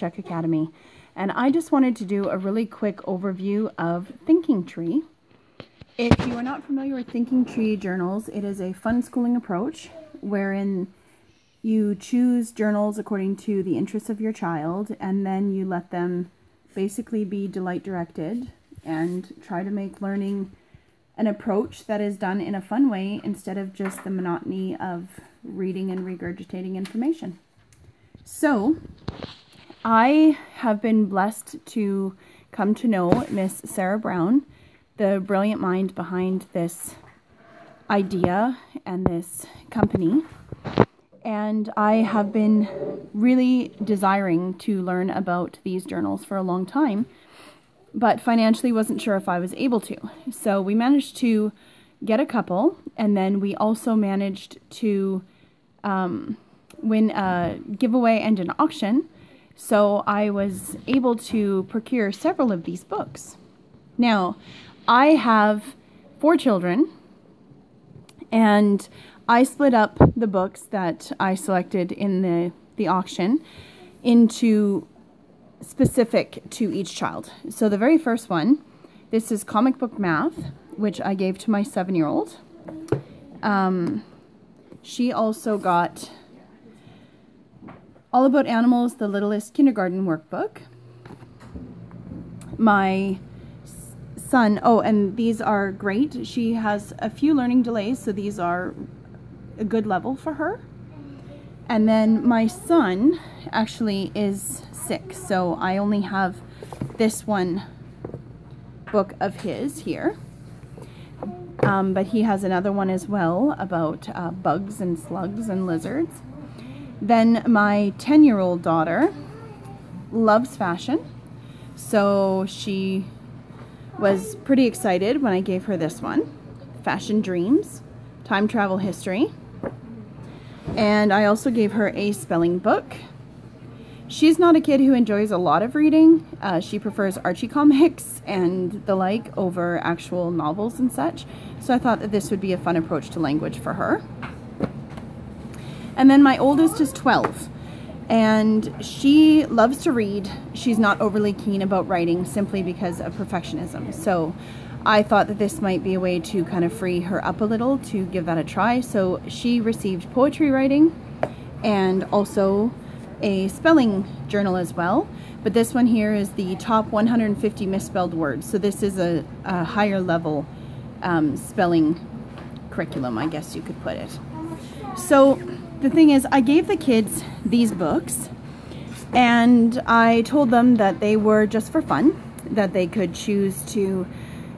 Check Academy, and I just wanted to do a really quick overview of Thinking Tree. If you are not familiar with Thinking Tree journals, it is a fun schooling approach wherein you choose journals according to the interests of your child, and then you let them basically be delight directed and try to make learning an approach that is done in a fun way instead of just the monotony of reading and regurgitating information. So, I have been blessed to come to know Miss Sarah Brown, the brilliant mind behind this idea and this company. And I have been really desiring to learn about these journals for a long time, but financially wasn't sure if I was able to. So we managed to get a couple, and then we also managed to win a giveaway and an auction. So I was able to procure several of these books. Now, I have 4 children, and I split up the books that I selected in the auction into specific to each child. So the very first one, this is Comic Book Math, which I gave to my 7-year-old. She also got All About Animals, The Littlest Kindergarten Workbook. My son, oh, and these are great. She has a few learning delays, so these are a good level for her. And then my son actually is 6, so I only have this one book of his here. But he has another one as well about bugs and slugs and lizards. Then my 10-year-old daughter loves fashion, so she was pretty excited when I gave her this one, Fashion Dreams, Time Travel History. And I also gave her a spelling book. She's not a kid who enjoys a lot of reading. She prefers Archie comics and the like over actual novels and such. So I thought that this would be a fun approach to language for her. And then my oldest is 12. And she loves to read. She's not overly keen about writing simply because of perfectionism. So I thought that this might be a way to kind of free her up a little to give that a try. So she received poetry writing and also a spelling journal as well. But this one here is the top 150 misspelled words. So this is a higher level spelling curriculum, I guess you could put it. So the thing is, I gave the kids these books and I told them that they were just for fun, that they could choose to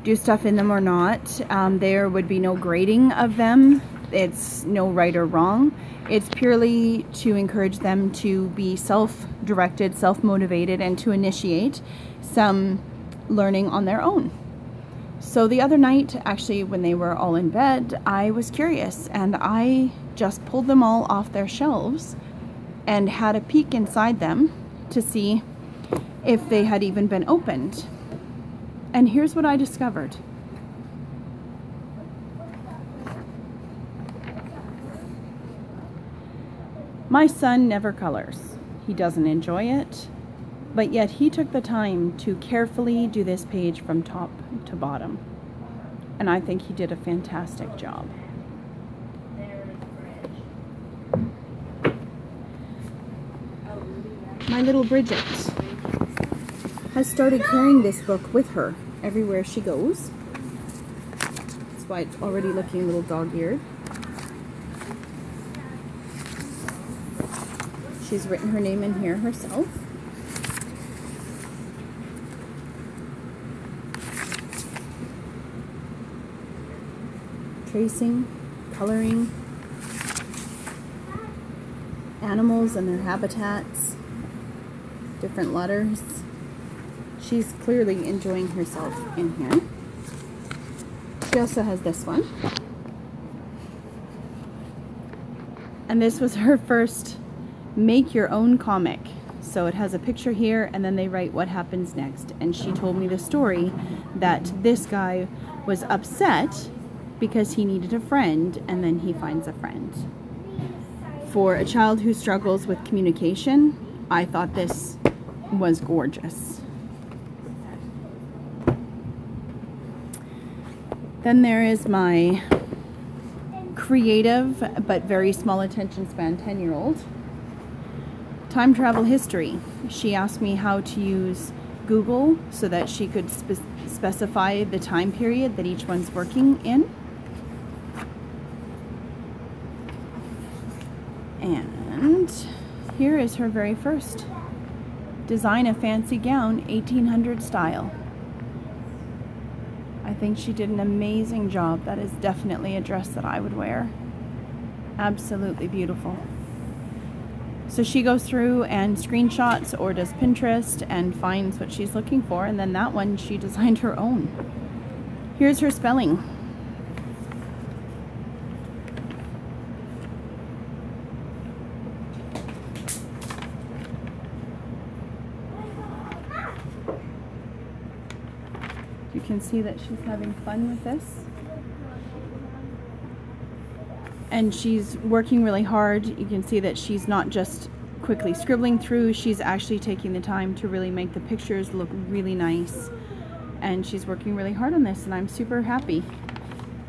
do stuff in them or not. There would be no grading of them. It's no right or wrong. It's purely to encourage them to be self-directed, self-motivated, and to initiate some learning on their own. So the other night, actually, when they were all in bed, I was curious, and I just pulled them all off their shelves and had a peek inside them to see if they had even been opened. And here's what I discovered. My son never colors. He doesn't enjoy it, but yet he took the time to carefully do this page from top to bottom. And I think he did a fantastic job. My little Bridget has started carrying this book with her everywhere she goes. That's why it's already looking a little dog-eared. She's written her name in here herself. Tracing, coloring, animals and their habitats, different letters. She's clearly enjoying herself in here. She also has this one. And this was her first make your own comic. So it has a picture here and then they write what happens next. And she told me the story that this guy was upset because he needed a friend and then he finds a friend. For a child who struggles with communication, I thought this was gorgeous. Then there is my creative but very small attention span 10-year-old. Time travel history. She asked me how to use Google so that she could specify the time period that each one's working in. And here is her very first. Design a fancy gown, 1800 style. I think she did an amazing job. That is definitely a dress that I would wear. Absolutely beautiful. So she goes through and screenshots or does Pinterest and finds what she's looking for, and then that one she designed her own. Here's her spelling. You can see that she's having fun with this. And she's working really hard. You can see that she's not just quickly scribbling through, she's actually taking the time to really make the pictures look really nice. And she's working really hard on this, and I'm super happy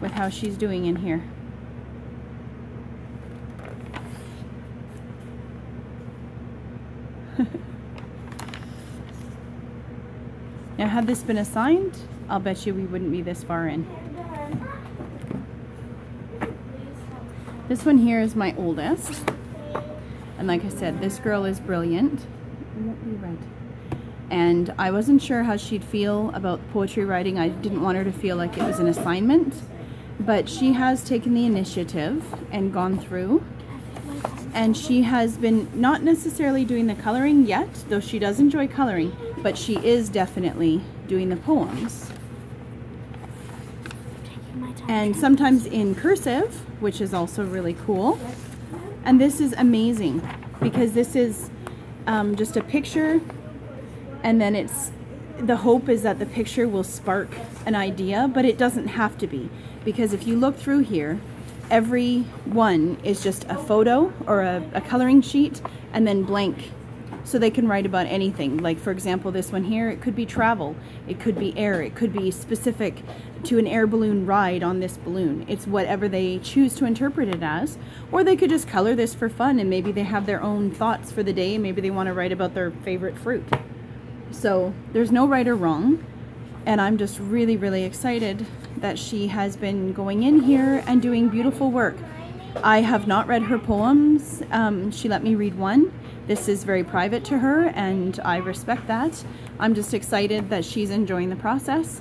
with how she's doing in here. Now, had this been assigned, I'll bet you we wouldn't be this far in. This one here is my oldest. And like I said, this girl is brilliant. It won't be red. And I wasn't sure how she'd feel about poetry writing. I didn't want her to feel like it was an assignment. But she has taken the initiative and gone through. And she has been not necessarily doing the coloring yet, though she does enjoy coloring, but she is definitely doing the poems. And sometimes in cursive, which is also really cool. And this is amazing because this is just a picture, and then the hope is that the picture will spark an idea, but it doesn't have to be, because if you look through here, every one is just a photo or a coloring sheet and then blank. So they can write about anything. Like, for example, this one here, it could be travel, it could be air, it could be specific to an air balloon ride on this balloon. It's whatever they choose to interpret it as. Or they could just color this for fun, and maybe they have their own thoughts for the day. Maybe they want to write about their favorite fruit. So there's no right or wrong. And I'm just really, really excited that she has been going in here and doing beautiful work. I have not read her poems. She let me read one. This is very private to her, and I respect that. I'm just excited that she's enjoying the process,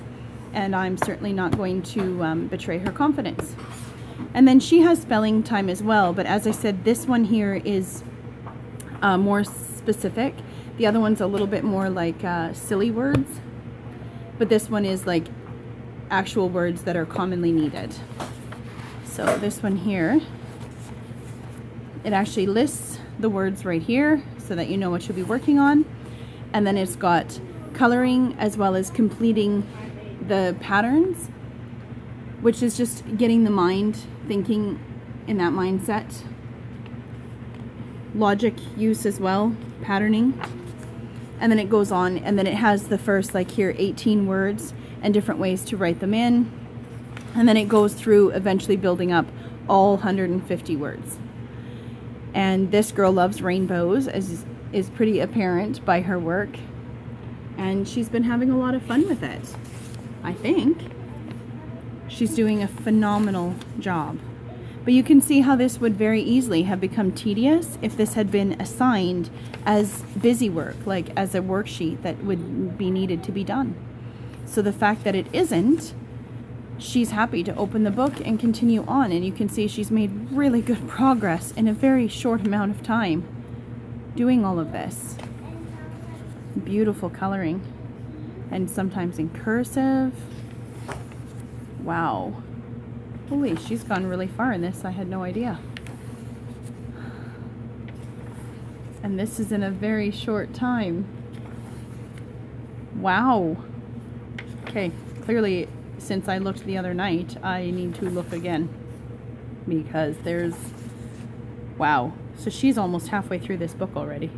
and I'm certainly not going to betray her confidence. And then she has spelling time as well, but as I said, this one here is more specific. The other one's a little bit more like silly words, but this one is like actual words that are commonly needed. So this one here, it actually lists the words right here so that you know what you'll be working on. And then it's got coloring as well as completing the patterns, which is just getting the mind thinking in that mindset. Logic use as well, patterning. And then it goes on, and then it has the first, like here, 18 words and different ways to write them in. And then it goes through eventually building up all 150 words. And this girl loves rainbows, as is pretty apparent by her work. And she's been having a lot of fun with it, I think. She's doing a phenomenal job. But you can see how this would very easily have become tedious if this had been assigned as busy work, like as a worksheet that would be needed to be done. So the fact that it isn't, she's happy to open the book and continue on, and you can see she's made really good progress in a very short amount of time doing all of this. Beautiful coloring, and sometimes in cursive. Wow. Holy, she's gone really far in this. I had no idea. And this is in a very short time. Wow. Okay, clearly since I looked the other night, I need to look again, because there's, wow. So she's almost halfway through this book already.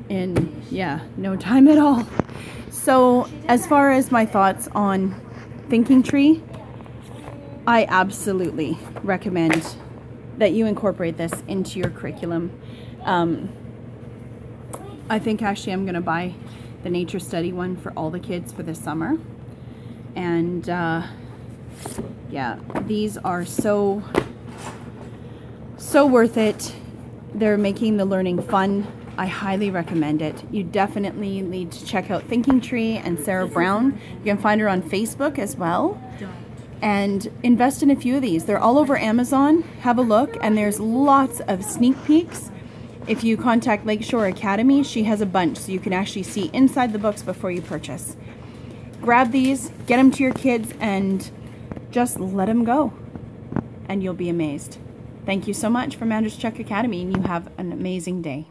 in, yeah, no time at all. So as far as my thoughts on Thinking Tree, I absolutely recommend that you incorporate this into your curriculum. I think actually I'm going to buy the nature study one for all the kids for this summer. And yeah, these are so worth it. They're making the learning fun. I highly recommend it. You definitely need to check out Thinking Tree and Sarah Brown. You can find her on Facebook as well. And invest in a few of these. They're all over Amazon. Have a look, and there's lots of sneak peeks. If you contact Lakeshore Academy, she has a bunch, so you can actually see inside the books before you purchase. Grab these, get them to your kids, and just let them go, and you'll be amazed. Thank you so much from Andrew's Chuck Academy, and you have an amazing day.